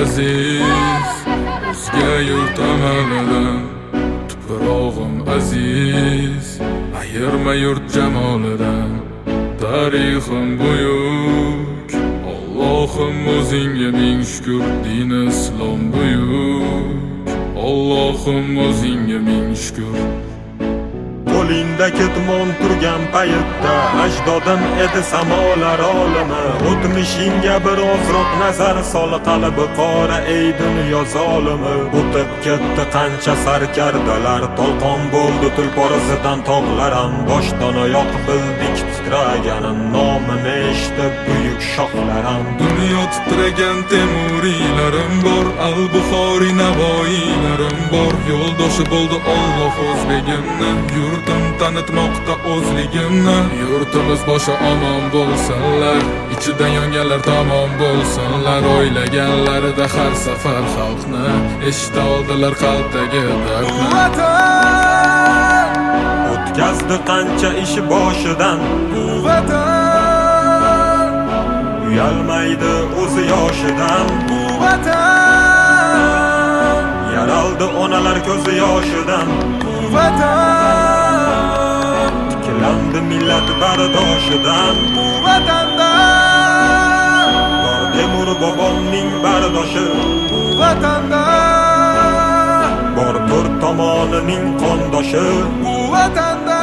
aziz, o'zga yurt amalidan. Tuprog'im aziz, ayirma yurt jamolidan. Tarixim buyuk, Allohim o'zingga ming shukr. Din islom buyuk, Allohim o'zingga ming shukr. Qo'lingda ketmon turgan paytda ajdodim edi samolar olimi. O'tmishingga birozroq nazar sol, qalbi qora ey dunyo zolimi. O'tib ketdi qancha sarkardalar, to'lqon bo'ldi tulporizidan tog'laram. Boshdan oyoq bildik titraganim, nomini eshitib buyuk shohlaram. Dunyo titragan temuriylarim bor, al-Buxoriy navoiylarim bor. Yo'ldoshi bo'ldi Alloh o'zligimni, yurtim tanitmoqda o'zligimni. Yurtimiz boshi omon bo'lsinlar, ichidan yonganlar tamom bo'lsinlar. O'ylaganlarida har safar xalqni eshita oldilar qalbdagi dardni. Vatan O'tkazdi qancha ish boshidan, Vatan uyalmaydi o'zi yoshidan. Vatan Yaraldi onalar ko'zi yoshidan, Vatan tiklandi millat bardoshidan. Vatanda Bor Temur bobomning bardoshi, Vatanda bor to'rt tomonining qondoshi. Vatanda